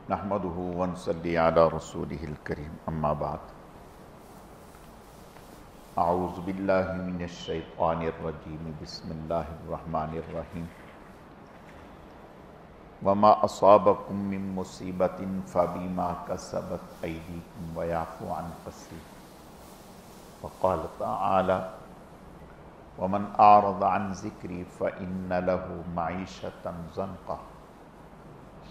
نحمده ونصلي على رسوله الكريم اما بعد اعوذ باللہ من الشیطان الرجیم بسم اللہ الرحمن الرحیم وما اصابکم من مصیبت فبما کسبت ایدیکم ویعفو عن کثیر وقال تعالی ومن اعرض عن ذکری فإن له معیشة ضنکا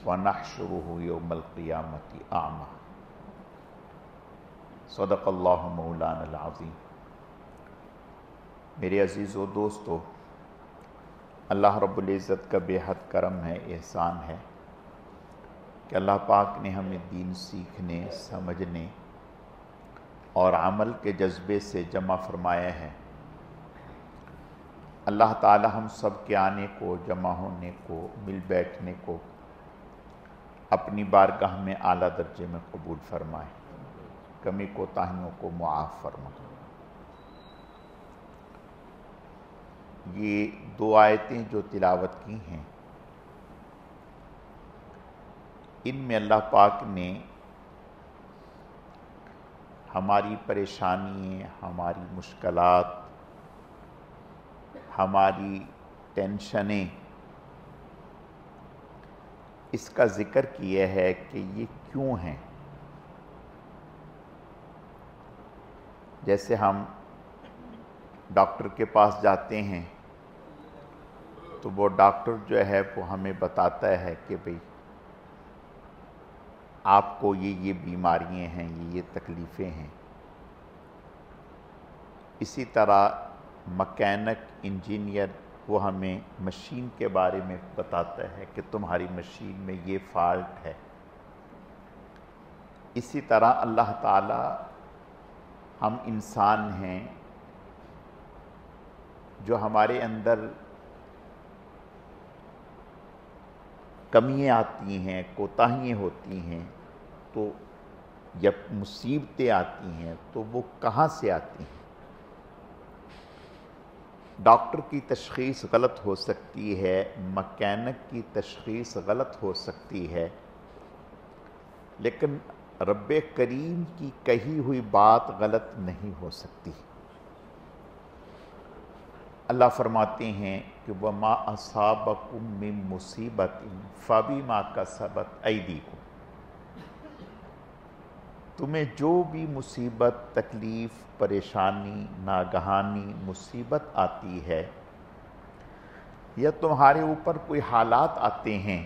وَنَحْشُرُهُ يَوْمَ الْقِيَامَةِ أَعْمَى صدق اللہ مولانا العظیم۔ میرے عزیز و دوستو، اللہ رب العزت کا بے حد کرم ہے، احسان ہے کہ اللہ پاک نے ہمیں دین سیکھنے، سمجھنے اور عمل کے جذبے سے جمع فرمایا ہے۔ اللہ تعالی ہم سب کے آنے کو، جمع ہونے کو، مل بیٹھنے کو اپنی بارگاہ میں اعلیٰ درجے میں قبول فرمائے، کمی کوتاہیوں کو معاف فرمائے۔ یہ دو آیتیں جو تلاوت کی ہیں، ان میں اللہ پاک نے ہماری پریشانیاں، ہماری مشکلات، ہماری ٹینشنیں، اس کا ذکر کیا ہے کہ یہ کیوں ہیں۔ جیسے ہم ڈاکٹر کے پاس جاتے ہیں تو وہ ڈاکٹر جو ہے وہ ہمیں بتاتا ہے کہ بھئی آپ کو یہ بیماریاں ہیں، یہ تکلیفیں ہیں۔ اسی طرح مکینک، انجینئر، وہ ہمیں مشین کے بارے میں بتاتا ہے کہ تمہاری مشین میں یہ فالٹ ہے۔ اسی طرح اللہ تعالی، ہم انسان ہیں جو ہمارے اندر کمیاں آتی ہیں، کوتاہیاں ہوتی ہیں، تو جب مصیبتیں آتی ہیں تو وہ کہاں سے آتی ہیں؟ ڈاکٹر کی تشخیص غلط ہو سکتی ہے، مکینک کی تشخیص غلط ہو سکتی ہے، لیکن رب کریم کی کہی ہوئی بات غلط نہیں ہو سکتی۔ اللہ فرماتے ہیں کہ وَمَا أَصَابَكُم مِّن مُّصِيبَةٍ فَبِمَا كَسَبَتْ أَيْدِيكُمْ۔ تمہیں جو بھی مصیبت، تکلیف، پریشانی، ناگہانی مصیبت آتی ہے، یا تمہارے اوپر کوئی حالات آتے ہیں،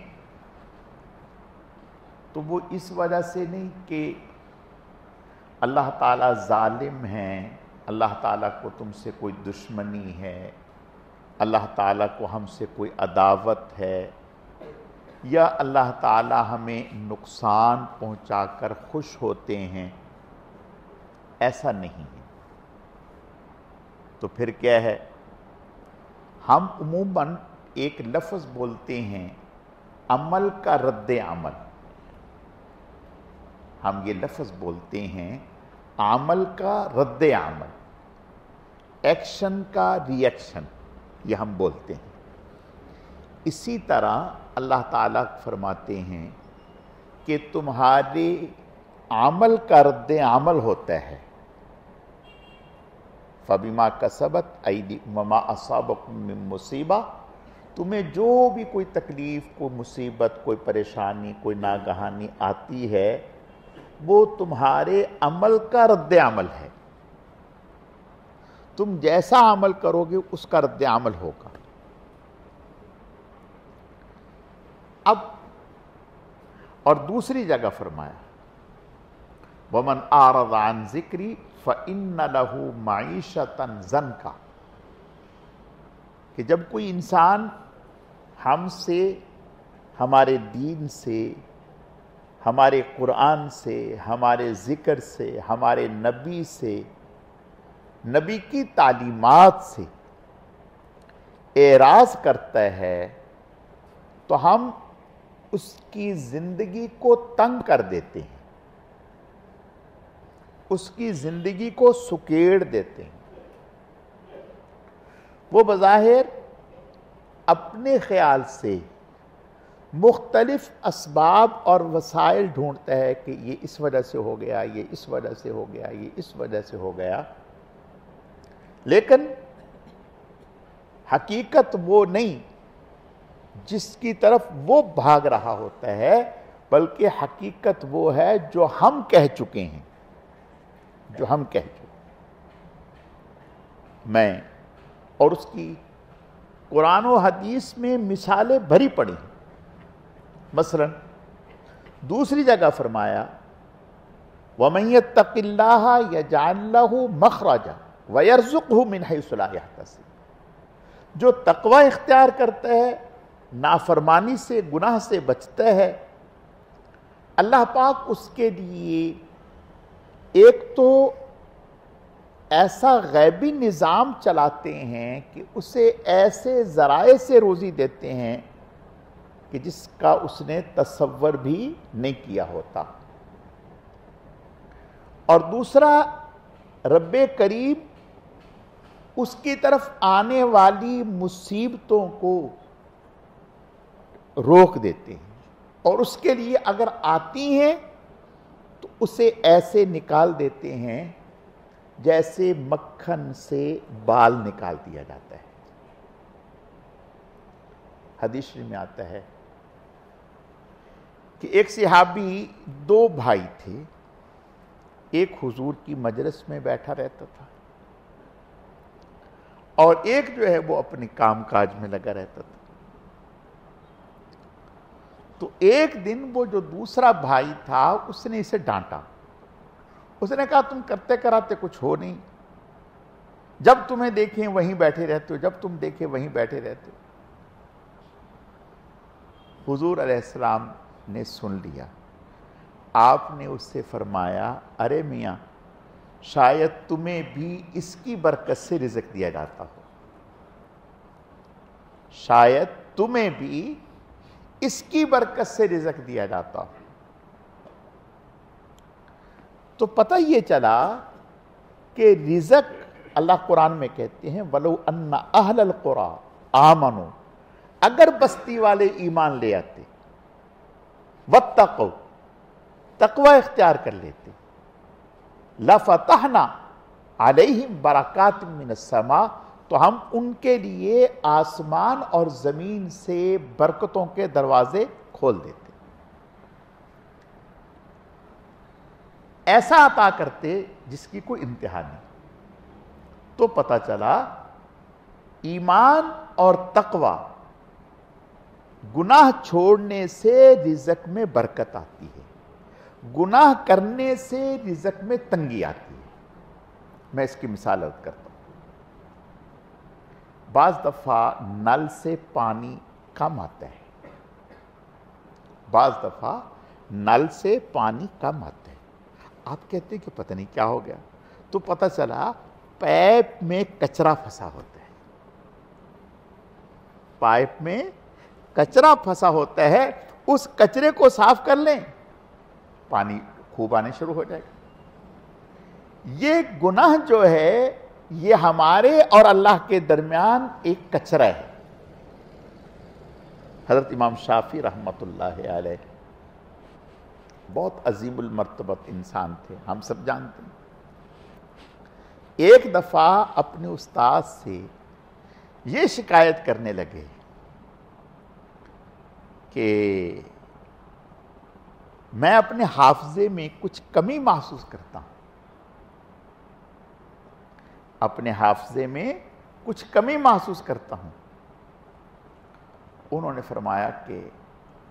تو وہ اس وجہ سے نہیں کہ اللہ تعالیٰ ظالم ہیں، اللہ تعالیٰ کو تم سے کوئی دشمنی ہے، اللہ تعالیٰ کو ہم سے کوئی عداوت ہے، یا اللہ تعالیٰ ہمیں نقصان پہنچا کر خوش ہوتے ہیں، ایسا نہیں ہے۔ تو پھر کیا ہے؟ ہم عموماً ایک لفظ بولتے ہیں، عمل کا رد عمل۔ ہم یہ لفظ بولتے ہیں، عمل کا رد عمل، ایکشن کا ری ایکشن، یہ ہم بولتے ہیں۔ اسی طرح اللہ تعالیٰ فرماتے ہیں کہ تمہارے عمل کا رد عمل ہوتا ہے۔ فَبِمَا كَسَبَتْ أَيْدِيكُمْ وَمَا أَصَابَكُم مِّن مُّصِیبَةٍ، تمہیں جو بھی کوئی تکلیف، کوئی مصیبت، کوئی پریشانی، کوئی ناگہانی آتی ہے، وہ تمہارے عمل کا رد عمل ہے۔ تم جیسا عمل کرو گے اس کا رد عمل ہوگا۔ اب اور دوسری جگہ فرمایا وَمَنْ أَعْرَضَ عَنْ ذِکْرِی فَإِنَّ لَهُ مَعِیشَةً ضَنْکَا، کہ جب کوئی انسان ہم سے، ہمارے دین سے، ہمارے قرآن سے، ہمارے ذکر سے، ہمارے نبی سے، نبی کی تعلیمات سے اعراض کرتا ہے، تو ہم اس کی زندگی کو تنگ کر دیتے ہیں، اس کی زندگی کو سکیڑ دیتے ہیں۔ وہ بظاہر اپنے خیال سے مختلف اسباب اور وسائل ڈھونڈتا ہے کہ یہ اس وجہ سے ہو گیا، یہ اس وجہ سے ہو گیا، یہ اس وجہ سے ہو گیا، لیکن حقیقت وہ نہیں جس کی طرف وہ بھاگ رہا ہوتا ہے، بلکہ حقیقت وہ ہے جو ہم کہہ چکے ہیں، جو ہم کہہ چکے میں اور اس کی قرآن و حدیث میں مثالیں بھری پڑی ہیں۔ مثلا دوسری جگہ فرمایا وَمَن يَتَّقِ اللَّهَ يَجْعَل لَّهُ مَخْرَجًا وَيَرْزُقْهُ مِنْ حَيْثُ لَا يَحْتَسِبُ، جو تقوی اختیار کرتا ہے، نافرمانی سے، گناہ سے بچتا ہے، اللہ پاک اس کے لیے ایک تو ایسا غیبی نظام چلاتے ہیں کہ اسے ایسے ذرائع سے روزی دیتے ہیں کہ جس کا اس نے تصور بھی نہیں کیا ہوتا، اور دوسرا رب کریم اس کی طرف آنے والی مصیبتوں کو روک دیتے ہیں، اور اس کے لیے اگر آتی ہیں تو اسے ایسے نکال دیتے ہیں جیسے مکھن سے بال نکال دیا جاتا ہے۔ حدیث شریف میں آتا ہے کہ ایک صحابی، دو بھائی تھے، ایک حضور کی مجلس میں بیٹھا رہتا تھا اور ایک جو ہے وہ اپنے کام کاج میں لگا رہتا تھا۔ تو ایک دن وہ جو دوسرا بھائی تھا اس نے اسے ڈانٹا، اس نے کہا تم کرتے کراتے کچھ ہو نہیں، جب تمہیں دیکھیں وہیں بیٹھے رہتے ہو، جب تم دیکھیں وہیں بیٹھے رہتے ہو۔ حضور علیہ السلام نے سن لیا، آپ نے اس سے فرمایا ارے میاں، شاید تمہیں بھی اس کی برکت سے رزق دیا جاتا ہو، شاید تمہیں بھی اس کی برکت سے رزق دیا جاتا ہو۔ تو پتہ یہ چلا کہ رزق اللہ قرآن میں کہتے ہیں وَلَوْ أَنَّ أَهْلَ الْقُرَىٰ آمَنُوا، اگر بستی والے ایمان لے آتے، وَاتَّقُوا، تقوی اختیار کر لیتے، لَفَتَحْنَا عَلَيْهِمْ بَرَكَاتٍ مِّنَ السَّمَاءِ، تو ہم ان کے لیے آسمان اور زمین سے برکتوں کے دروازے کھول دیتے، ایسا عطا کرتے جس کی کوئی انتہا نہیں۔ تو پتہ چلا ایمان اور تقوی، گناہ چھوڑنے سے رزق میں برکت آتی ہے، گناہ کرنے سے رزق میں تنگی آتی ہے۔ میں اس کی مثال عرض کرتا ہوں۔ بعض دفعہ نل سے پانی کم آتا ہے، بعض دفعہ نل سے پانی کم آتا ہے، آپ کہتے ہیں کہ پتہ نہیں کیا ہو گیا، تو پتہ چلا پائپ میں کچرا پھنسا ہوتا ہے، پائپ میں کچرا پھنسا ہوتا ہے، اس کچرے کو صاف کر لیں پانی خوب آنے شروع ہو جائے گا۔ یہ گناہ جو ہے یہ ہمارے اور اللہ کے درمیان ایک کچرا ہے۔ حضرت امام شافعی رحمۃ اللہ علیہ بہت عظیم المرتبت انسان تھے، ہم سب جانتے ہیں۔ ایک دفعہ اپنے استاد سے یہ شکایت کرنے لگے کہ میں اپنے حافظے میں کچھ کمی محسوس کرتا ہوں، اپنے حافظے میں کچھ کمی محسوس کرتا ہوں۔ انہوں نے فرمایا کہ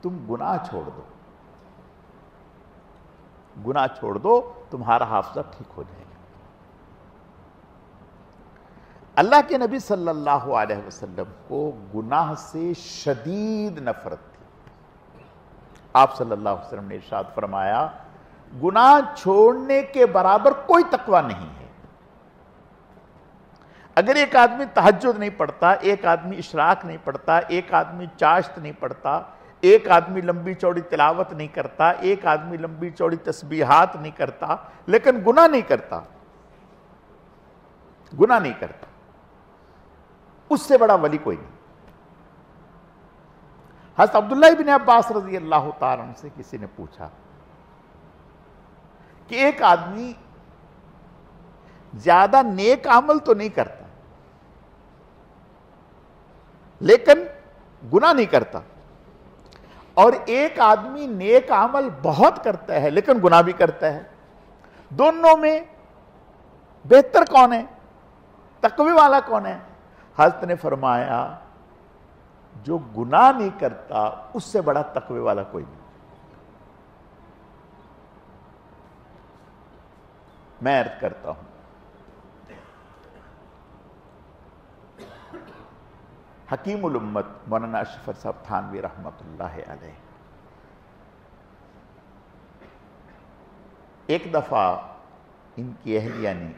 تم گناہ چھوڑ دو، گناہ چھوڑ دو، تمہارا حافظہ ٹھیک ہو جائے گا۔ اللہ کے نبی صلی اللہ علیہ وسلم کو گناہ سے شدید نفرت تھی۔ آپ صلی اللہ علیہ وسلم نے ارشاد فرمایا گناہ چھوڑنے کے برابر کوئی تقوی نہیں ہے۔ اگر ایک آدمی تہجد نہیں پڑھتا، ایک آدمی اشراق نہیں پڑھتا، ایک آدمی چاشت نہیں پڑھتا، ایک آدمی لمبی چوڑی تلاوت نہیں کرتا، ایک آدمی لمبی چوڑی تسبیحات نہیں کرتا، لیکن گناہ نہیں کرتا، گناہ نہیں کرتا، اس سے بڑا ولی کوئی نہیں۔ حضرت عبداللہ ابن عباس رضی اللہ تعالیٰ عنہ سے کسی نے پوچھا کہ ایک آدمی زیادہ نیک عمل تو نہیں کرتا لیکن گناہ نہیں کرتا، اور ایک آدمی نیک عمل بہت کرتا ہے لیکن گناہ بھی کرتا ہے، دونوں میں بہتر کون ہے، تقوی والا کون ہے؟ حضرت نے فرمایا جو گناہ نہیں کرتا اس سے بڑا تقوی والا کوئی نہیں۔ میں عرض کرتا ہوں حکیم الامت مولانا اشرف صاحب تھانوی رحمۃ اللہ علیہ ایک دفعہ ان کی اہلیہ نے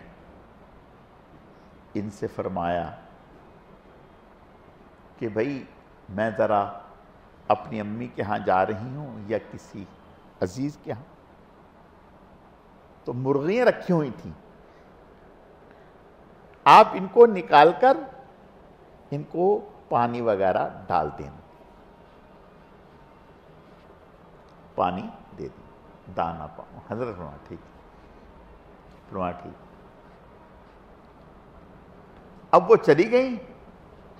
ان سے فرمایا کہ بھائی میں ذرا اپنی امی کے ہاں جا رہی ہوں یا کسی عزیز کے ہاں، تو مرغیاں رکھی ہوئی تھیں، آپ ان کو نکال کر ان کو پانی وغیرہ ڈال دینا، پانی دے دیں، دانا پاؤں۔ حضرت فرمایا ٹھیک، فرمایا ٹھیک۔ اب وہ چلی گئیں،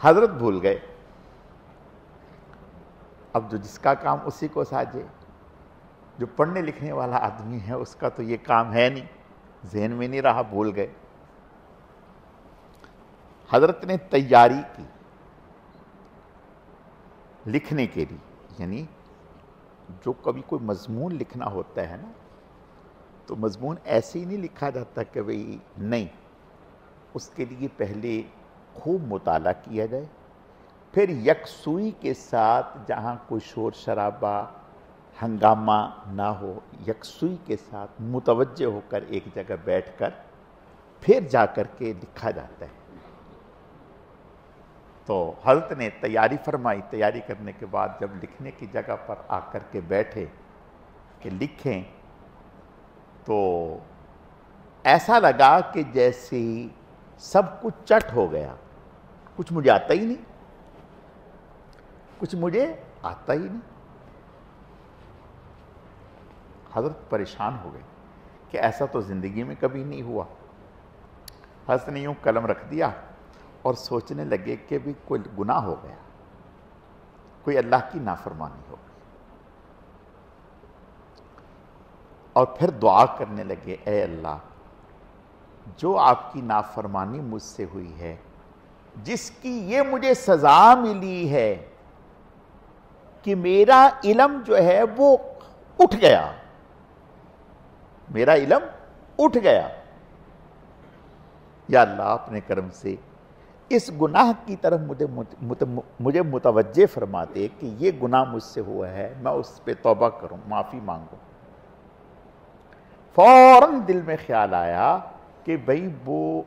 حضرت بھول گئے۔ اب جو جس کا کام اسی کو ساجے، جو پڑھنے لکھنے والا آدمی ہے اس کا تو یہ کام ہے نہیں، ذہن میں نہیں رہا، بھول گئے۔ حضرت نے تیاری کی لکھنے کے لیے، یعنی جو کبھی کوئی مضمون لکھنا ہوتا ہے نا تو مضمون ایسے ہی نہیں لکھا جاتا کہ بھئی نہیں، اس کے لیے پہلے خوب مطالعہ کیا جائے، پھر یکسوئی کے ساتھ جہاں کوئی شور شرابہ ہنگامہ نہ ہو، یکسوئی کے ساتھ متوجہ ہو کر ایک جگہ بیٹھ کر پھر جا کر کے لکھا جاتا ہے۔ تو حضرت نے تیاری فرمائی، تیاری کرنے کے بعد جب لکھنے کی جگہ پر آ کر کے بیٹھے کہ لکھیں تو ایسا لگا کہ جیسے سب کچھ چٹ ہو گیا، کچھ مجھے آتا ہی نہیں، کچھ مجھے آتا ہی نہیں۔ حضرت پریشان ہو گئے کہ ایسا تو زندگی میں کبھی نہیں ہوا۔ حضرت نے یوں قلم رکھ دیا اور سوچنے لگے کہ بھی کوئی گناہ ہو گیا، کوئی اللہ کی نافرمانی ہو گئی، اور پھر دعا کرنے لگے، اے اللہ جو آپ کی نافرمانی مجھ سے ہوئی ہے، جس کی یہ مجھے سزا ملی ہے کہ میرا علم جو ہے وہ اٹھ گیا، میرا علم اٹھ گیا، یا اللہ اپنے کرم سے اس گناہ کی طرف مجھے متوجہ فرما دے کہ یہ گناہ مجھ سے ہوا ہے، میں اس پہ توبہ کروں، معافی مانگوں۔ فوراً دل میں خیال آیا کہ بھئی وہ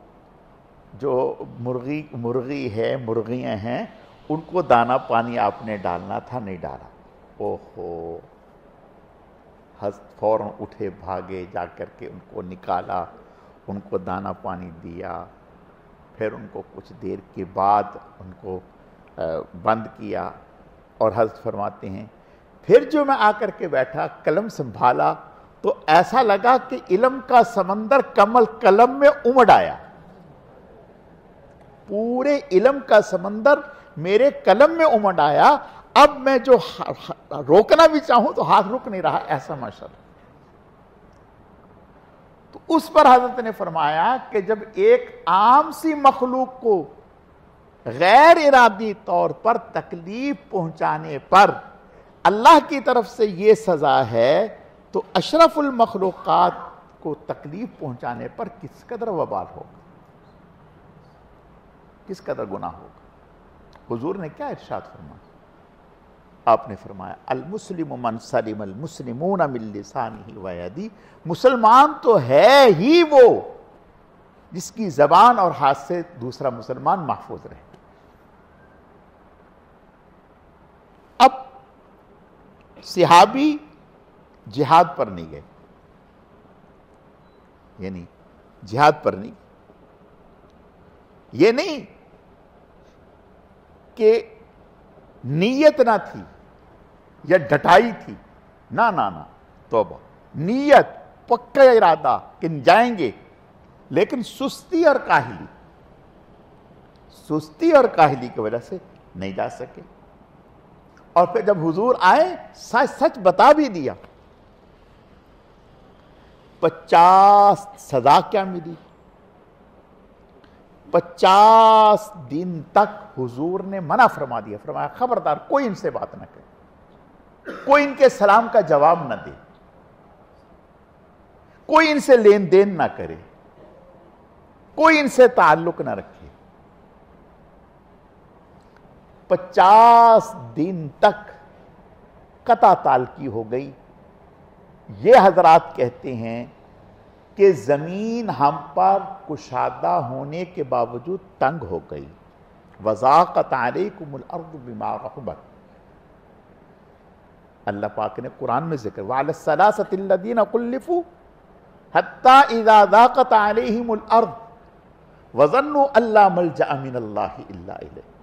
جو مرغی ہے، مرغیاں ہیں، ان کو دانا پانی آپ نے ڈالنا تھا، نہیں ڈالا۔ اوہو، فوراً اٹھے، بھاگے، جا کر کے ان کو نکالا، ان کو دانا پانی دیا، پھر ان کو کچھ دیر کے بعد ان کو بند کیا، اور حضرت فرماتے ہیں پھر جو میں آ کر کے بیٹھا، قلم سنبھالا تو ایسا لگا کہ علم کا سمندر قلم میں امڑ آیا، پورے علم کا سمندر میرے قلم میں امڑ آیا۔ اب میں جو روکنا بھی چاہوں تو ہاتھ رک نہیں رہا، ایسا ماشاءاللہ۔ تو اس پر حضرت نے فرمایا کہ جب ایک عام سی مخلوق کو غیر ارادی طور پر تکلیف پہنچانے پر اللہ کی طرف سے یہ سزا ہے، تو اشرف المخلوقات کو تکلیف پہنچانے پر کس قدر وبال ہوگا، کس قدر گناہ ہوگا۔ حضور نے کیا ارشاد فرمایا؟ آپ نے فرمایا المسلم من سلم المسلمون من لسانہ و یدہ، مسلمان تو ہے ہی وہ جس کی زبان اور ہاتھ سے دوسرا مسلمان محفوظ رہے۔ اب صحابی جہاد پر نہیں گئے، یعنی جہاد پر نہیں، یہ نہیں کہ نیت نہ تھی، یا ڈٹائی تھی، نہ نہ نہ، توبہ، نیت، پکا ارادہ کہ جائیں گے، لیکن سستی اور کاہلی کی وجہ سے نہیں جا سکے۔ اور پھر جب حضور آئے سچ بتا بھی دیا۔ 50 سزا کیا ملی؟ 50 دن تک حضور نے منع فرما دیا، فرمایا خبردار کوئی ان سے بات نہ کرے، کوئی ان کے سلام کا جواب نہ دے، کوئی ان سے لین دین نہ کرے، کوئی ان سے تعلق نہ رکھے۔ 50 دن تک قطع تعلقی ہو گئی۔ یہ حضرات کہتے ہیں کہ زمین ہم پر کشادہ ہونے کے باوجود تنگ ہو گئی۔ وَضَاقَتْ عَلَيْكُمُ الْأَرْضُ بِمَا رَحُبَتْ، اللہ پاک نے قرآن میں ذکر وَعَلَى الثَّلَاثَةِ الَّذِينَ خُلِّفُوا حَتَّى إِذَا ضَاقَتْ عَلَيْهِمُ الْأَرْضُ وَظَنُّوا أَن لَّا مَلْجَأَ مِنَ اللَّهِ إِلَّا إِلَيْهِ،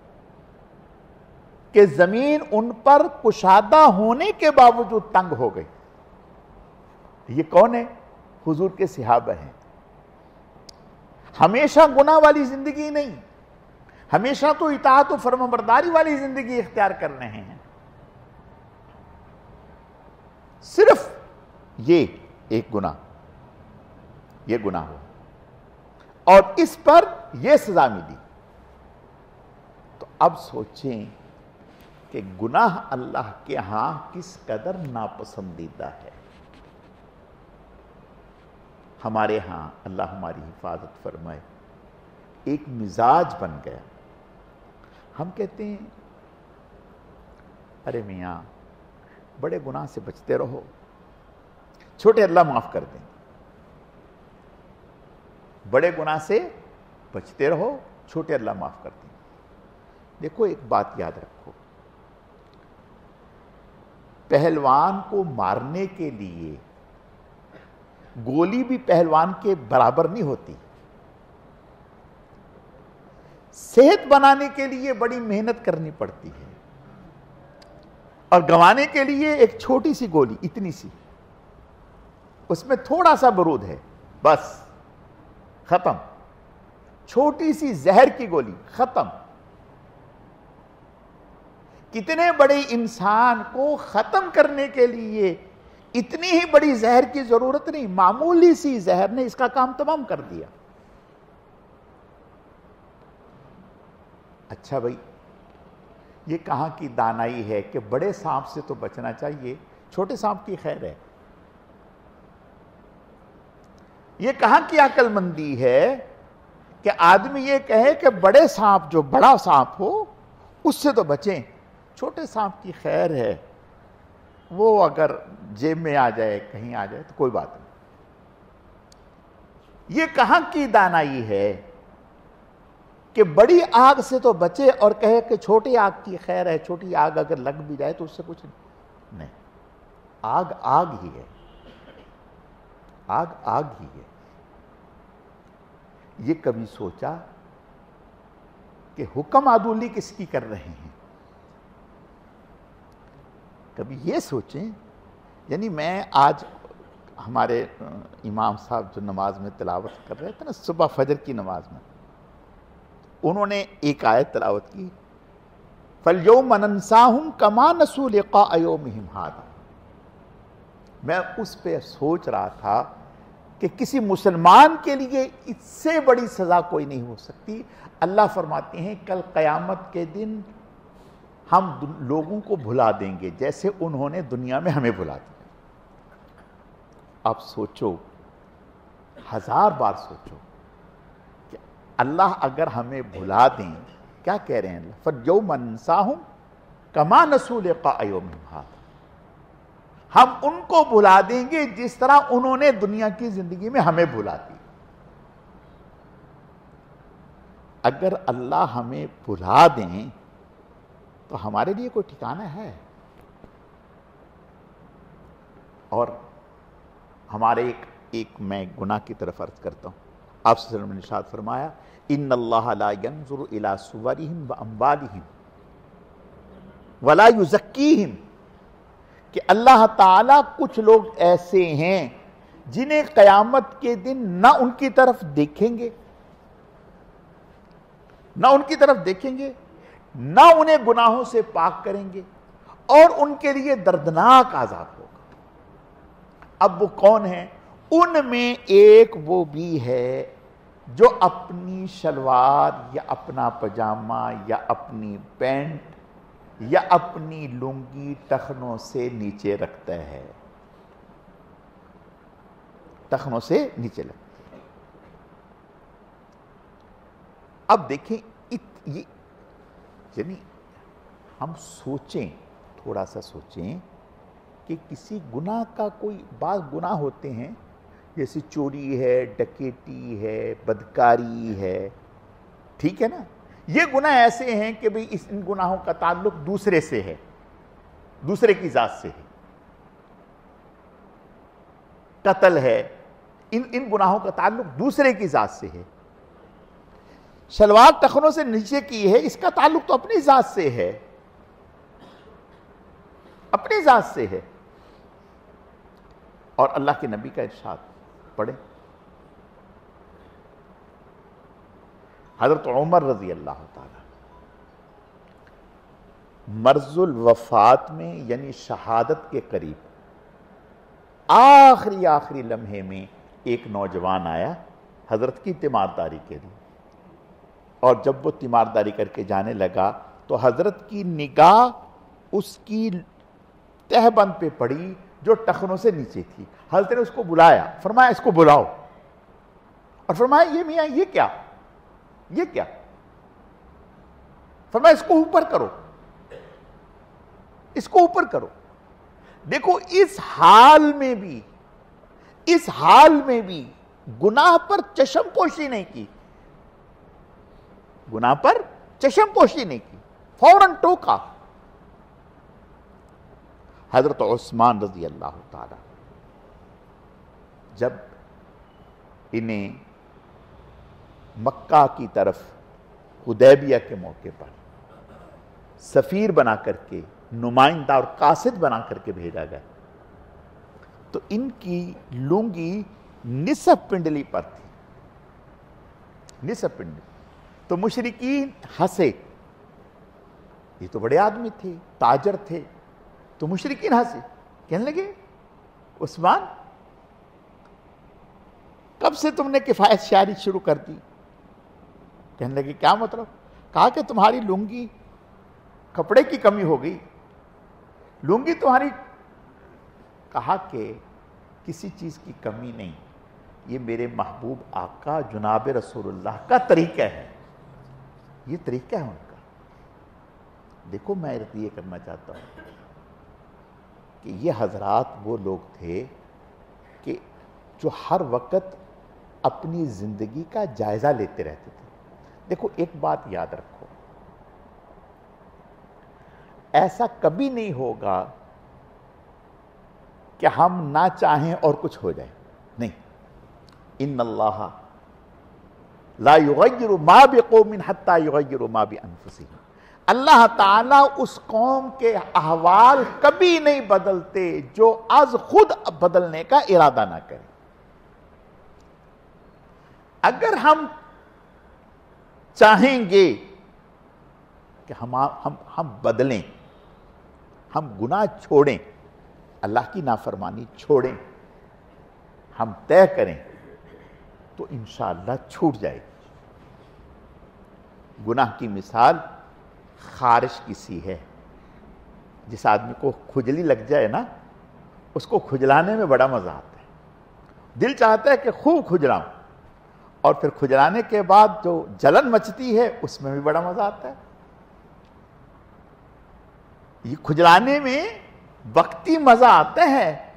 کہ زمین ان پر کشادہ ہونے کے باوجود تنگ ہو گئی۔ یہ کون ہے؟ حضور کے صحابہ ہیں۔ ہمیشہ گناہ والی زندگی نہیں، ہمیشہ تو اطاعت و فرمانبرداری والی زندگی اختیار کر رہے ہیں۔ صرف یہ ایک گناہ، یہ گناہ ہوا اور اس پر یہ سزا ملی۔ تو اب سوچیں کہ گناہ اللہ کے ہاں کس قدر ناپسندیدہ ہے۔ ہمارے ہاں اللہ ہماری حفاظت فرمائے ایک مزاج بن گیا۔ ہم کہتے ہیں ارے میاں بڑے گناہ سے بچتے رہو، چھوٹے اللہ معاف کر دیں۔ بڑے گناہ سے بچتے رہو، چھوٹے اللہ معاف کر دیں۔ دیکھو ایک بات یاد رکھو، پہلوان کو مارنے کے لیے گولی بھی پہلوان کے برابر نہیں ہوتی۔ صحت بنانے کے لیے بڑی محنت کرنی پڑتی ہے، اور گنوانے کے لیے ایک چھوٹی سی گولی، اتنی سی، اس میں تھوڑا سا برود ہے، بس ختم۔ چھوٹی سی زہر کی گولی، ختم۔ کتنے بڑے انسان کو ختم کرنے کے لیے اتنی ہی بڑی زہر کی ضرورت نہیں، معمولی سی زہر نے اس کا کام تمام کر دیا۔ اچھا بھائی، یہ کہاں کی دانائی ہے کہ بڑے سانپ سے تو بچنا چاہیے، چھوٹے سانپ کی خیر ہے؟ یہ کہاں کی عقل مندی ہے کہ آدمی یہ کہے کہ بڑے سانپ، جو بڑا سانپ ہو اس سے تو بچیں، چھوٹے سانپ کی خیر ہے، وہ اگر جیب میں آ جائے، کہیں آ جائے تو کوئی بات نہیں۔ یہ کہاں کی دانائی ہے کہ بڑی آگ سے تو بچے اور کہے کہ چھوٹی آگ کی خیر ہے، چھوٹی آگ اگر لگ بھی جائے تو اس سے کچھ نہیں۔ آگ آگ ہی ہے، آگ آگ ہی ہے۔ یہ کبھی سوچا کہ حکم عدولی کس کی کر رہے ہیں؟ کبھی یہ سوچیں، یعنی میں آج ہمارے امام صاحب جو نماز میں تلاوت کر رہے تھے نا، صبح فجر کی نماز میں، انہوں نے ایک آیت تلاوت کی، فَالْيَوْمَ نَنْسَاهُمْ كَمَا نَسُوا لِقَاءَ يَوْمِهِمْ هَذَا۔ میں اس پہ سوچ رہا تھا کہ کسی مسلمان کے لیے اس سے بڑی سزا کوئی نہیں ہو سکتی۔ اللہ فرماتے ہیں کل قیامت کے دن ہم لوگوں کو بھلا دیں گے جیسے انہوں نے دنیا میں ہمیں بھلا دیا۔ اب سوچو، 1000 بار سوچو کہ اللہ اگر ہمیں بھلا دیں، کیا کہہ رہے ہیں اللہ؟ فَالْيَوْمَ نَنْسَاهُمْ كَمَا نَسُوا لِقَاءَ يَوْمِهِمْ هَذَا۔ ہم ان کو بھلا دیں گے جس طرح انہوں نے دنیا کی زندگی میں ہمیں بھلا دی۔ اگر اللہ ہمیں بھلا دیں تو ہمارے لیے کوئی ٹھکانہ ہے؟ اور ہمارے ایک میں گناہ کی طرف عرض کرتا ہوں۔ آپ صلی اللہ علیہ وسلم نے ارشاد فرمایا، ان اللہ لا ينظر الى صورهم واموالهم ولا يزکیہم، کہ اللہ تعالیٰ کچھ لوگ ایسے ہیں جنہیں قیامت کے دن نہ ان کی طرف دیکھیں گے، نہ ان کی طرف دیکھیں گے، نہ انہیں گناہوں سے پاک کریں گے، اور ان کے لیے دردناک عذاب ہوگا۔ اب وہ کون ہیں؟ ان میں ایک وہ بھی ہے جو اپنی شلوار یا اپنا پجامہ یا اپنی پینٹ یا اپنی لنگی ٹخنوں سے نیچے رکھتا ہے، ٹخنوں سے نیچے رکھتا ہے۔ اب دیکھیں یہ یعنی ہم سوچیں، تھوڑا سا سوچیں کہ کسی گناہ کا کوئی بعض گناہ ہوتے ہیں جیسے چوری ہے، ڈکیتی ہے، بدکاری ہے، ٹھیک ہے نا، یہ گناہ ایسے ہیں کہ بھئی ان گناہوں کا تعلق دوسرے سے ہے، دوسرے کی ذات سے ہے، قتل ہے، ان گناہوں کا تعلق دوسرے کی ذات سے ہے، شلوار ٹخنوں سے نیچے کی ہے، اس کا تعلق تو اپنی ذات سے ہے، اپنی ذات سے ہے۔ اور اللہ کے نبی کا ارشاد پڑھیں، حضرت عمر رضی اللہ تعالی مرض الوفات میں یعنی شہادت کے قریب آخری لمحے میں ایک نوجوان آیا حضرت کی تیمارداری کے لیے، اور جب وہ تیمارداری کر کے جانے لگا تو حضرت کی نگاہ اس کی تہبند پہ پڑی جو ٹخنوں سے نیچے تھی۔ حضرت نے اس کو بلایا، فرمایا اس کو بلاؤ، اور فرمایا یہ میاں یہ کیا، یہ کیا؟ فرمایا اس کو اوپر کرو، اس کو اوپر کرو۔ دیکھو اس حال میں بھی گناہ پر چشم پوشی نہیں کی، گناہ پر چشم پوشی نہیں کی، فوراً ٹوکا۔ حضرت عثمان رضی اللہ تعالی جب انہیں مکہ کی طرف حدیبیہ کے موقع پر سفیر بنا کر کے، نمائندہ اور قاصد بنا کر کے بھیجا گیا، تو ان کی لنگی نصف پنڈلی پر تھی، نصف پنڈلی۔ تو مشرکین ہنسے، یہ تو بڑے آدمی تھے، تاجر تھے، تو مشرکین ہنسے، کہنے لگے عثمان کب سے تم نے کفایت شعری شروع کر دی؟ کہنے لگے کیا مطلب؟ کہا کہ تمہاری لنگی، کپڑے کی کمی ہو گئی، لنگی تمہاری۔ کہا کہ کسی چیز کی کمی نہیں، یہ میرے محبوب آقا جناب رسول اللہ کا طریقہ ہے، یہ طریقہ ہے ان کا۔ دیکھو میں یہ کرنا چاہتا ہوں کہ یہ حضرات وہ لوگ تھے کہ جو ہر وقت اپنی زندگی کا جائزہ لیتے رہتے تھے۔ دیکھو ایک بات یاد رکھو، ایسا کبھی نہیں ہوگا کہ ہم نہ چاہیں اور کچھ ہو جائے، نہیں۔ ان اللہ لا یغیر ما بقوم حتی یغیروا ما بانفسہم، اللہ تعالیٰ اس قوم کے احوال کبھی نہیں بدلتے جو از خود بدلنے کا ارادہ نہ کرے۔ اگر ہم چاہیں گے کہ ہم بدلیں، ہم گناہ چھوڑیں، اللہ کی نافرمانی چھوڑیں، ہم طے کریں تو انشاءاللہ چھوٹ جائے گی۔ گناہ کی مثال خارش کی سی ہے، جس آدمی کو کھجلی لگ جائے نا، اس کو کھجلانے میں بڑا مزہ آتا ہے، دل چاہتا ہے کہ خوب کھجلاؤں، اور پھر کھجلانے کے بعد جو جلن مچتی ہے اس میں بھی بڑا مزہ آتا ہے۔ یہ کھجلانے میں وقتی مزہ آتا ہے،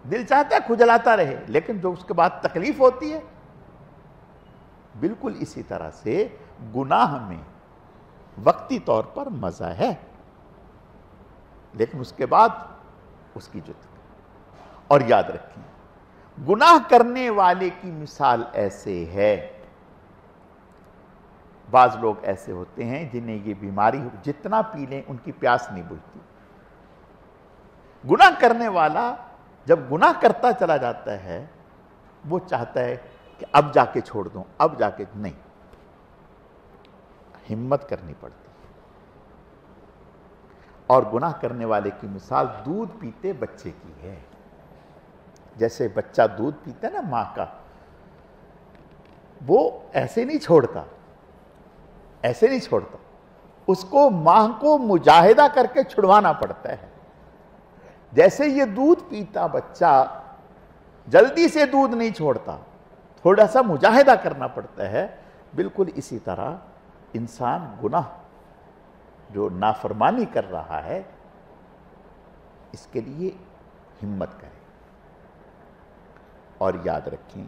دل چاہتا ہے کھجلاتا رہے، لیکن جو اس کے بعد تکلیف ہوتی ہے، بالکل اسی طرح سے گناہ میں وقتی طور پر مزہ ہے، لیکن اس کے بعد اس کی جو اور یاد رکھیں گناہ کرنے والے کی مثال ایسے ہے، بعض لوگ ایسے ہوتے ہیں جنہیں یہ بیماری جتنا پی لیں ان کی پیاس نہیں بجھتی، گناہ کرنے والا جب گناہ کرتا چلا جاتا ہے وہ چاہتا ہے کہ اب جا کے چھوڑ دوں، اب جا کے نہیں، ہمت کرنی پڑتی۔ اور گناہ کرنے والے کی مثال دودھ پیتے بچے کی ہے۔ جیسے بچہ دودھ پیتا ہے نا ماں کا، وہ ایسے نہیں چھوڑتا، ایسے نہیں چھوڑتا، اس کو ماں کو مجاہدہ کر کے چھڑوانا پڑتا ہے۔ جیسے یہ دودھ پیتا بچہ جلدی سے دودھ نہیں چھوڑتا، تھوڑا سا مجاہدہ کرنا پڑتا ہے، بالکل اسی طرح انسان گناہ جو نافرمانی کر رہا ہے اس کے لیے ہمت کرے۔ اور یاد رکھیں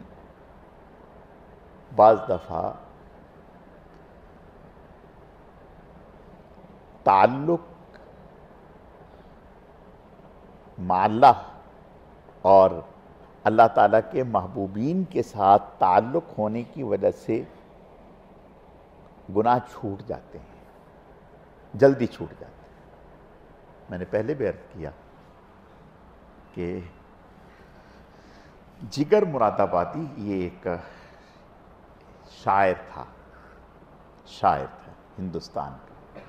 بعض دفعہ تعلق مع اللہ اور اللہ تعالیٰ کے محبوبین کے ساتھ تعلق ہونے کی وجہ سے گناہ چھوٹ جاتے ہیں، جلدی چھوٹ جاتے ہیں۔ میں نے پہلے بھی عرض کیا کہ جگر مراد آبادی یہ ایک شاعر تھا ہندوستان کا،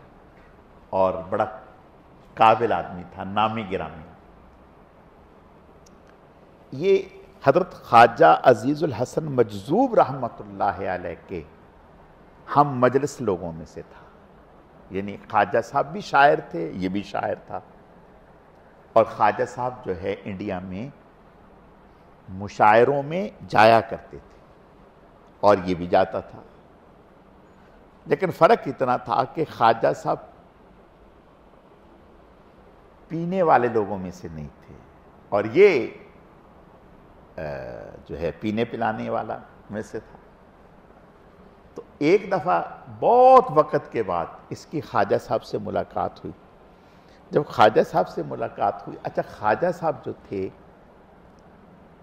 اور بڑا قابل آدمی تھا، نامی گرامی۔ یہ حضرت خواجہ عزیز الحسن مجذوب رحمۃ اللہ علیہ کے ہم مجلس لوگوں میں سے تھا، یعنی خواجہ صاحب بھی شاعر تھے، یہ بھی شاعر تھا۔ اور خواجہ صاحب جو ہے انڈیا میں مشاعروں میں جایا کرتے تھے اور یہ بھی جاتا تھا، لیکن فرق اتنا تھا کہ خواجہ صاحب پینے والے لوگوں میں سے نہیں تھے اور یہ جو ہے پینے پلانے والا میں سے تھا۔ تو ایک دفعہ بہت وقت کے بعد اس کی خواجہ صاحب سے ملاقات ہوئی۔ جب خواجہ صاحب سے ملاقات ہوئی، اچھا خواجہ صاحب جو تھے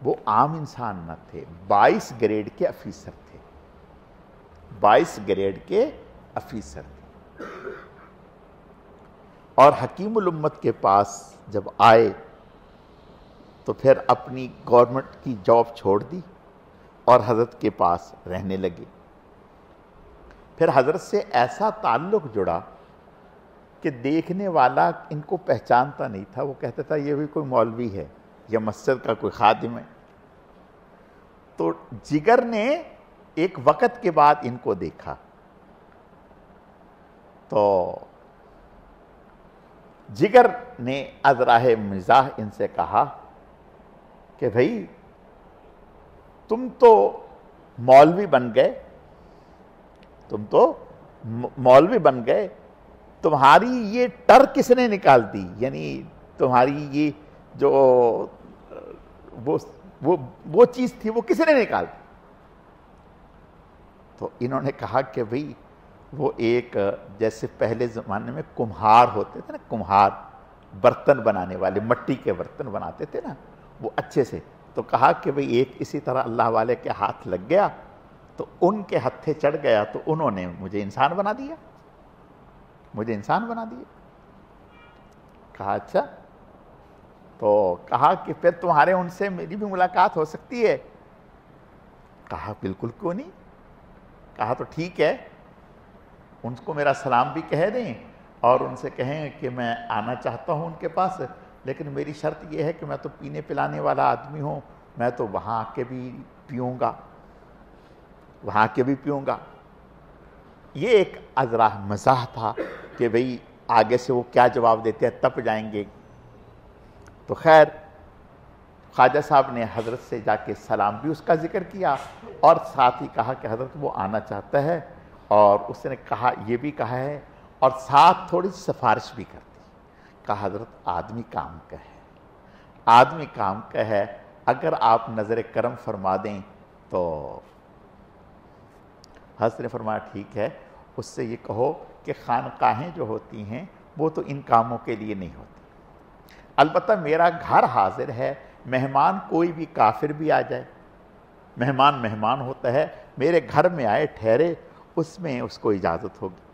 وہ عام انسان نہ تھے، 22 گریڈ کے افیسر تھے، 22 گریڈ کے افیسر تھے۔ اور حکیم الامت کے پاس جب آئے تو پھر اپنی گورنمنٹ کی جاب چھوڑ دی اور حضرت کے پاس رہنے لگے۔ پھر حضرت سے ایسا تعلق جڑا کہ دیکھنے والا ان کو پہچانتا نہیں تھا، وہ کہتا تھا یہ بھی کوئی مولوی ہے یا مسجد کا کوئی خادم ہے۔ تو جگر نے ایک وقت کے بعد ان کو دیکھا تو جگر نے از راہ مزاح ان سے کہا کہ بھائی تم تو مولوی بن گئے، تم تو مولوی بن گئے، تمہاری یہ ٹر کس نے نکال دی؟ یعنی تمہاری یہ جو وہ چیز تھی وہ کس نے نکال دی؟ تو انہوں نے کہا کہ بھئی وہ ایک جیسے پہلے زمانے میں کمہار ہوتے تھے نا، کمہار برتن بنانے والے، مٹی کے برتن بناتے تھے نا وہ اچھے سے، تو کہا کہ بھئی ایک اسی طرح اللہ والے کے ہاتھ لگ گیا تو ان کے ہتھے چڑھ گیا تو انہوں نے مجھے انسان بنا دیا، مجھے انسان بنا دیا۔ کہا اچھا، تو کہا کہ پھر تمہارے ان سے میری بھی ملاقات ہو سکتی ہے؟ کہا بالکل کیوں نہیں، کہا تو ٹھیک ہے، ان کو میرا سلام بھی کہہ دیں اور ان سے کہیں کہ میں آنا چاہتا ہوں ان کے پاس، لیکن میری شرط یہ ہے کہ میں تو پینے پلانے والا آدمی ہوں، میں تو وہاں آ کے بھی پیوں گا، وہاں کے بھی پیوں گا۔ یہ ایک ازراہ مزاح تھا کہ بھئی آگے سے وہ کیا جواب دیتے ہیں، تپ جائیں گے۔ تو خیر خواجہ صاحب نے حضرت سے جا کے سلام بھی اس کا ذکر کیا اور ساتھ ہی کہا کہ حضرت وہ آنا چاہتا ہے، اور اس نے کہا یہ بھی کہا ہے اور ساتھ تھوڑی سفارش بھی کر دی۔ کہا حضرت آدمی کام کا ہے، آدمی کام کا ہے، اگر آپ نظر کرم فرما دیں تو حضرت نے فرمایا ٹھیک ہے، اس سے یہ کہو کہ خانقاہیں جو ہوتی ہیں وہ تو ان کاموں کے لیے نہیں ہوتی، البتہ میرا گھر حاضر ہے، مہمان کوئی بھی کافر بھی آ جائے، مہمان ہوتا ہے، میرے گھر میں آئے ٹھہرے، اس میں اس کو اجازت ہوگی۔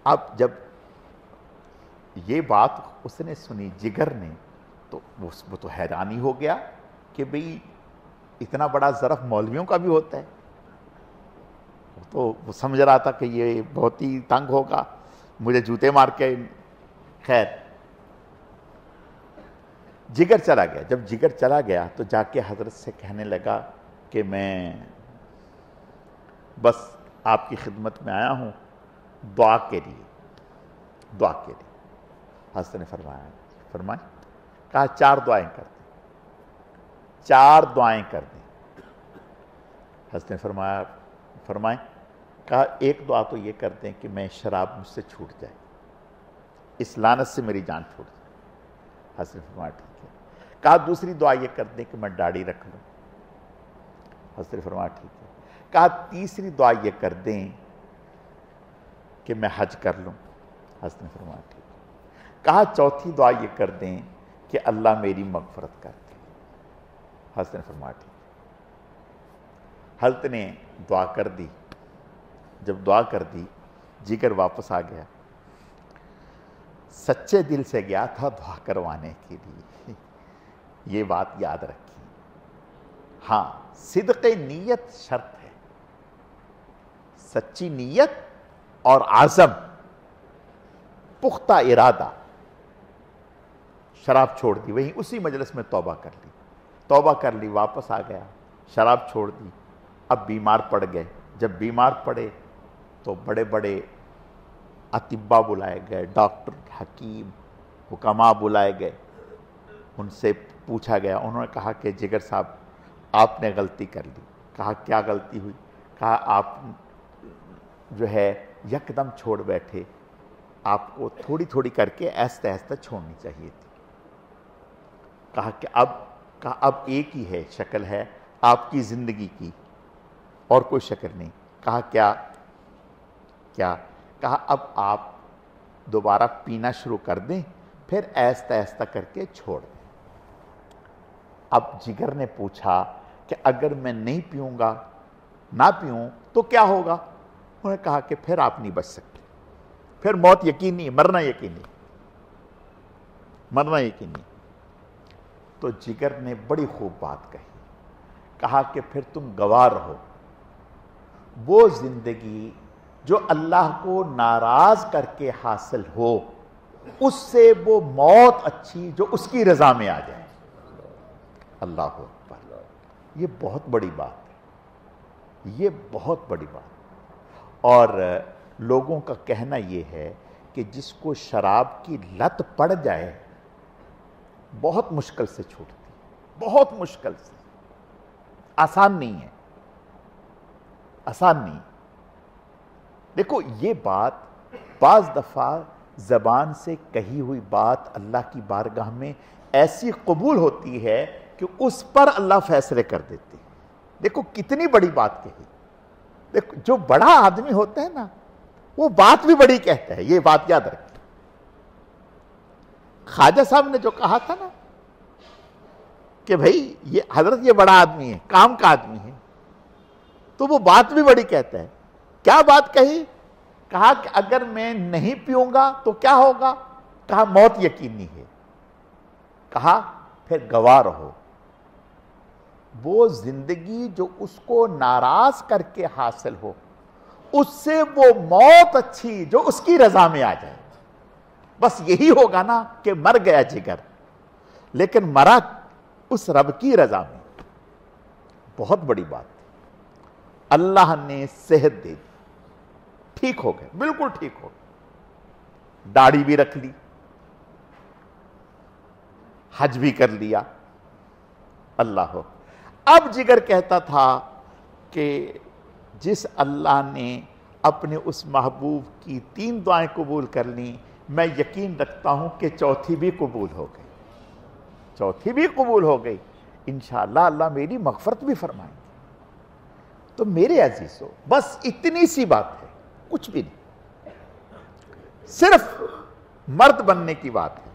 اب جب یہ بات اس نے سنی جگر نے، تو وہ تو حیرانی ہو گیا کہ بھئی اتنا بڑا ظرف مولویوں کا بھی ہوتا ہے. تو وہ سمجھ رہا تھا کہ یہ بہت ہی تنگ ہوگا، مجھے جوتے مار کے. خیر جگر چلا گیا. جب جگر چلا گیا تو جا کے حضرت سے کہنے لگا کہ میں بس آپ کی خدمت میں آیا ہوں دعا کے لیے، دعا کے لیے. حضرت نے فرمائیں. کہا 4 دعائیں کر دیں، 4 دعائیں کر دیں. حضرت نے فرمائیں. کہا ایک دعا تو یہ کر دیں کہ میں شراب مجھ سے چھوٹ جائے، اس لعنت سے میری جان چھوٹ جائے. حضرت نے فرمایا ٹھیک ہے. کہا دوسری دعا یہ کر دیں کہ میں داڑھی رکھ لوں. حضرت نے فرمایا ٹھیک ہے. کہا تیسری دعا یہ کر دیں کہ میں حج کر لوں. حضرت نے فرمایا ٹھیک ہے. کہا چوتھی دعا یہ کر دیں کہ اللہ میری مغفرت کر دے. حضرت نے فرمایا ٹھیک ہے. حضرت نے دعا کر دی. جب دعا کر دی جگر واپس آ گیا. سچے دل سے گیا تھا دعا کروانے کے لیے. یہ بات یاد رکھیں. ہاں صدق نیت شرط ہے، سچی نیت اور عزم، پختہ ارادہ. شراب چھوڑ دی، وہیں اسی مجلس میں توبہ کر لی، واپس آ گیا. شراب چھوڑ دی. اب بیمار پڑ گئے. جب بیمار پڑے تو بڑے بڑے اطباء بلائے گئے، ڈاکٹر، حکیم، حکماء بلائے گئے. ان سے پوچھا گیا. انہوں نے کہا کہ جگر صاحب آپ نے غلطی کر لی. کہا کیا غلطی ہوئی؟ کہا آپ جو ہے یکدم چھوڑ بیٹھے، آپ کو تھوڑی تھوڑی کر کے آہستہ آہستہ چھوڑنی چاہیے تھی. کہا کہ اب ایک ہی ہے شکل ہے آپ کی زندگی کی، اور کوئی شکل نہیں. کہا کیا؟ کہا اب آپ دوبارہ پینا شروع کر دیں، پھر آہستہ آہستہ کر کے چھوڑ دیں. اب جگر نے پوچھا کہ اگر میں نہیں پیوں گا، نہ پیوں تو کیا ہوگا؟ انہوں نے کہا کہ پھر آپ نہیں بچ سکتے، پھر موت یقینی، مرنا یقینی. تو جگر نے بڑی خوب بات کہی. کہا کہ پھر تم گواہ رہو وہ زندگی جو اللہ کو ناراض کر کے حاصل ہو، اس سے وہ موت اچھی جو اس کی رضا میں آ جائے. اللہ اکبر. یہ بہت بڑی بات ہے، یہ بہت بڑی بات. اور لوگوں کا کہنا یہ ہے کہ جس کو شراب کی لت پڑ جائے بہت مشکل سے چھوٹتی، بہت مشکل سے. آسان نہیں ہے، آسان نہیں. دیکھو یہ بات بعض دفعہ زبان سے کہی ہوئی بات اللہ کی بارگاہ میں ایسی قبول ہوتی ہے کہ اس پر اللہ فیصلے کر دیتے. دیکھو کتنی بڑی بات کہی. دیکھو جو بڑا آدمی ہوتا ہے نا وہ بات بھی بڑی کہتا ہے. یہ بات یاد رکھیں. خواجہ صاحب نے جو کہا تھا نا کہ بھائی یہ حضرت یہ بڑا آدمی ہے، کام کا آدمی ہے، تو وہ بات بھی بڑی کہتا ہے. کیا بات کہی؟ کہا کہ اگر میں نہیں پیوں گا تو کیا ہوگا؟ کہا موت یقینی ہے. کہا پھر گواہ رہو وہ زندگی جو اس کو ناراض کر کے حاصل ہو، اس سے وہ موت اچھی جو اس کی رضا میں آ جائے. بس یہی ہوگا نا کہ مر گیا جگر، لیکن مرا اس رب کی رضا میں. بہت بڑی بات. اللہ نے صحت دے دی، ٹھیک ہو گئے، بالکل ٹھیک ہو گئے. داڑھی بھی رکھ لی، حج بھی کر لیا. اللہ ہو. اب جگر کہتا تھا کہ جس اللہ نے اپنے اس محبوب کی 3 دعائیں قبول کر لیں، میں یقین رکھتا ہوں کہ چوتھی بھی قبول ہو گئی. چوتھی بھی قبول ہو گئی. انشاءاللہ اللہ میری مغفرت بھی فرمائیں گے. تو میرے عزیزو بس اتنی سی بات ہے، کچھ بھی نہیں. صرف مرد بننے کی بات ہے.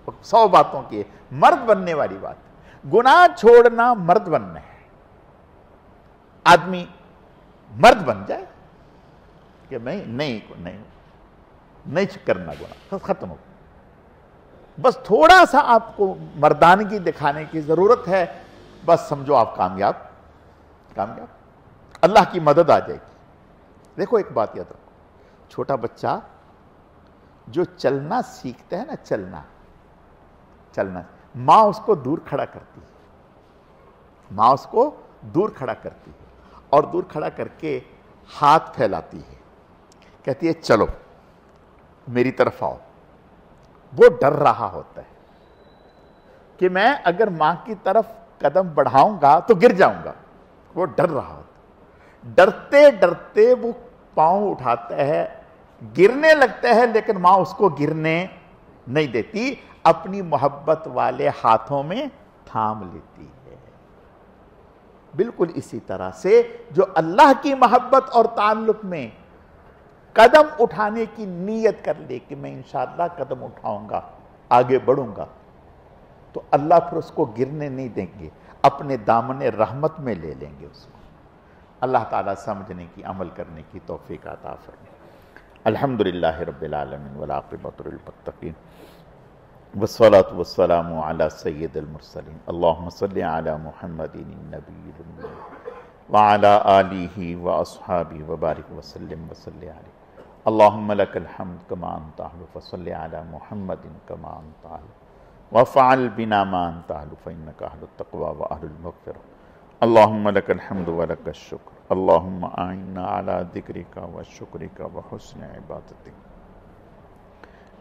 100 باتوں کی ہے، مرد بننے والی بات ہے. گناہ چھوڑنا مرد بننا ہے. آدمی مرد بن جائے کہ میں نہیں. نہیں کرنا گناہ، ختم ہو. بس تھوڑا سا آپ کو مردانگی دکھانے کی ضرورت ہے، بس سمجھو آپ کامیاب اللہ کی مدد آ جائے گی. دیکھو ایک بات یاد رکھو، چھوٹا بچہ جو چلنا سیکھتا ہے نا، چلنا ماں اس کو دور کھڑا کرتی ہے، اور دور کھڑا کر کے ہاتھ پھیلاتی ہے، کہتی ہے چلو میری طرف آؤ. وہ ڈر رہا ہوتا ہے کہ میں اگر ماں کی طرف قدم بڑھاؤں گا تو گر جاؤں گا. وہ ڈر رہا ہوتا ہے، ڈرتے ڈرتے وہ پاؤں اٹھاتا ہے، گرنے لگتا ہے، لیکن ماں اس کو گرنے نہیں دیتی، اپنی محبت والے ہاتھوں میں تھام لیتی ہے. بالکل اسی طرح سے جو اللہ کی محبت اور تعلق میں قدم اٹھانے کی نیت کر لے کہ میں انشاءاللہ قدم اٹھاؤں گا، آگے بڑھوں گا، تو اللہ پھر اس کو گرنے نہیں دیں گے، اپنے دامن رحمت میں لے لیں گے اس کو. اللہ تعالیٰ سمجھنے کی، عمل کرنے کی توفیق عطا فرمائے. الحمدللہ رب العالمین والعاقبۃ للمتقین والصلاة والسلام علی سید المرسلین. اللہم صلی علی محمد النبی الأمی وعلی آلہ واصحابہ وبارک وسلم وصلی علیہ. اللہم لک الحمد کما انت اہل فصلی علی محمد کما انت اہل وفعل بنا ما انت اہل فإنک اہل التقوی واہل المغفرہ. اللہم لک الحمد ولک الشکر. اللہم اعنا علی ذکرک وشکرک وحسن عبادتک.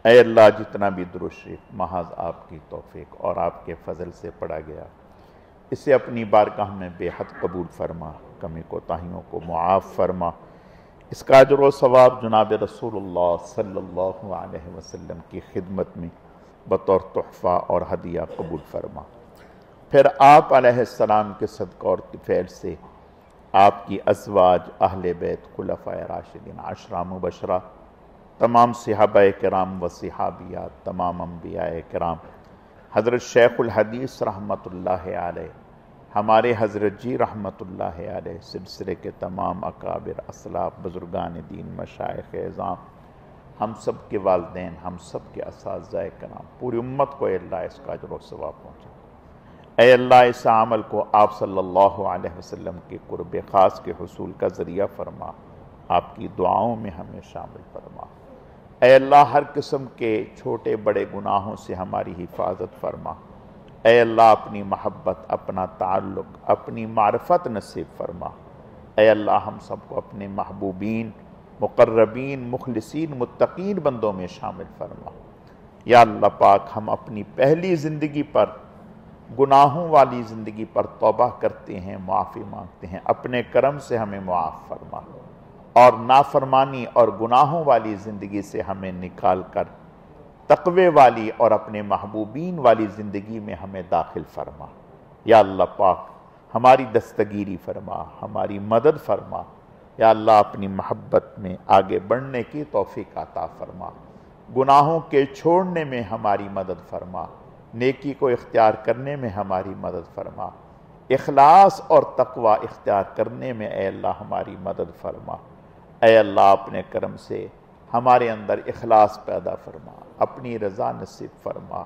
اے اللہ، جتنا بھی درود شریف محض آپ کی توفیق اور آپ کے فضل سے پڑھا گیا، اسے اپنی بارگاہ میں بے حد قبول فرما، کمی کوتاہیوں کو معاف فرما. اس کا اجر و ثواب جناب رسول اللہ صلی اللہ علیہ وسلم کی خدمت میں بطور تحفہ اور ہدیہ قبول فرما. پھر آپ علیہ السلام کے صدقہ اور فعل سے آپ کی ازواج، اہل بیت، خلفائے راشدین، عشرہ مبشرہ، تمام صحابہ کرام و صحابیات، تمام انبیاء کرام، حضرت شیخ الحدیث رحمت اللہ علیہ، ہمارے حضرت جی رحمت اللہ علیہ، سلسلے کے تمام اکابر، اسلاف، بزرگان دین، مشائخ اعظام، ہم سب کے والدین، ہم سب کے اساتذہ کرام، پوری امت کو اے اللہ اس کا اجر و ثواب پہنچا. اے اللہ اس عمل کو آپ صلی اللہ علیہ وسلم کے قرب خاص کے حصول کا ذریعہ فرما، آپ کی دعاؤں میں ہمیں شامل فرما. اے اللہ ہر قسم کے چھوٹے بڑے گناہوں سے ہماری حفاظت فرما. اے اللہ اپنی محبت، اپنا تعلق، اپنی معرفت نصیب فرما. اے اللہ ہم سب کو اپنے محبوبین، مقربین، مخلصین، متقین بندوں میں شامل فرما. یا اللہ پاک، ہم اپنی پہلی زندگی پر، گناہوں والی زندگی پر توبہ کرتے ہیں، معافی مانگتے ہیں، اپنے کرم سے ہمیں معاف فرما، اور نافرمانی اور گناہوں والی زندگی سے ہمیں نکال کر تقوی والی اور اپنے محبوبین والی زندگی میں ہمیں داخل فرما. یا اللہ پاک ہماری دستگیری فرما، ہماری مدد فرما. یا اللہ اپنی محبت میں آگے بڑھنے کی توفیق عطا فرما. گناہوں کے چھوڑنے میں ہماری مدد فرما، نیکی کو اختیار کرنے میں ہماری مدد فرما، اخلاص اور تقوی اختیار کرنے میں اے اللہ ہماری مدد فرما. اے اللہ اپنے کرم سے ہمارے اندر اخلاص پیدا فرما، اپنی رضا نصیب فرما.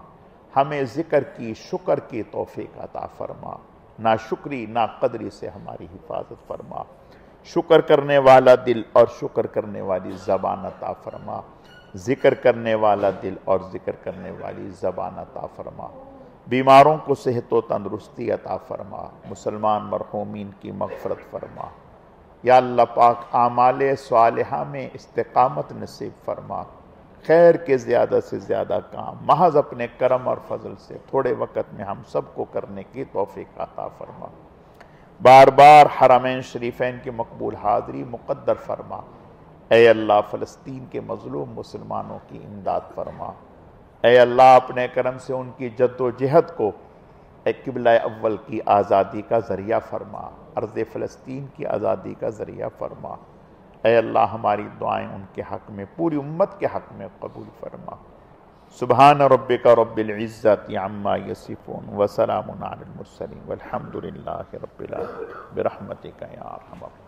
ہمیں ذکر کی، شکر کی توفیق عطا فرما. ناشکری، ناقدری سے ہماری حفاظت فرما. شکر کرنے والا دل اور شکر کرنے والی زبان عطا فرما. ذکر کرنے والا دل اور ذکر کرنے والی زبان عطا فرما. بیماروں کو صحت و تندرستی عطا فرما. مسلمان مرحومین کی مغفرت فرما. یا اللہ پاک اعمال صالحہ میں استقامت نصیب فرما. خیر کے زیادہ سے زیادہ کام محض اپنے کرم اور فضل سے تھوڑے وقت میں ہم سب کو کرنے کی توفیق عطا فرما. بار بار حرمین شریفین کی مقبول حاضری مقدر فرما. اے اللہ فلسطین کے مظلوم مسلمانوں کی امداد فرما. اے اللہ اپنے کرم سے ان کی جد و جہد کو قبلہ اول کی آزادی کا ذریعہ فرما، ارض فلسطین کی آزادی کا ذریعہ فرما. اے اللہ ہماری دعائیں ان کے حق میں، پوری امت کے حق میں قبول فرما. سبحان ربک رب العزت عما یصفون وسلام علی المرسلین والحمد للہ رب العالمین برحمتک یا ارحم الراحمین.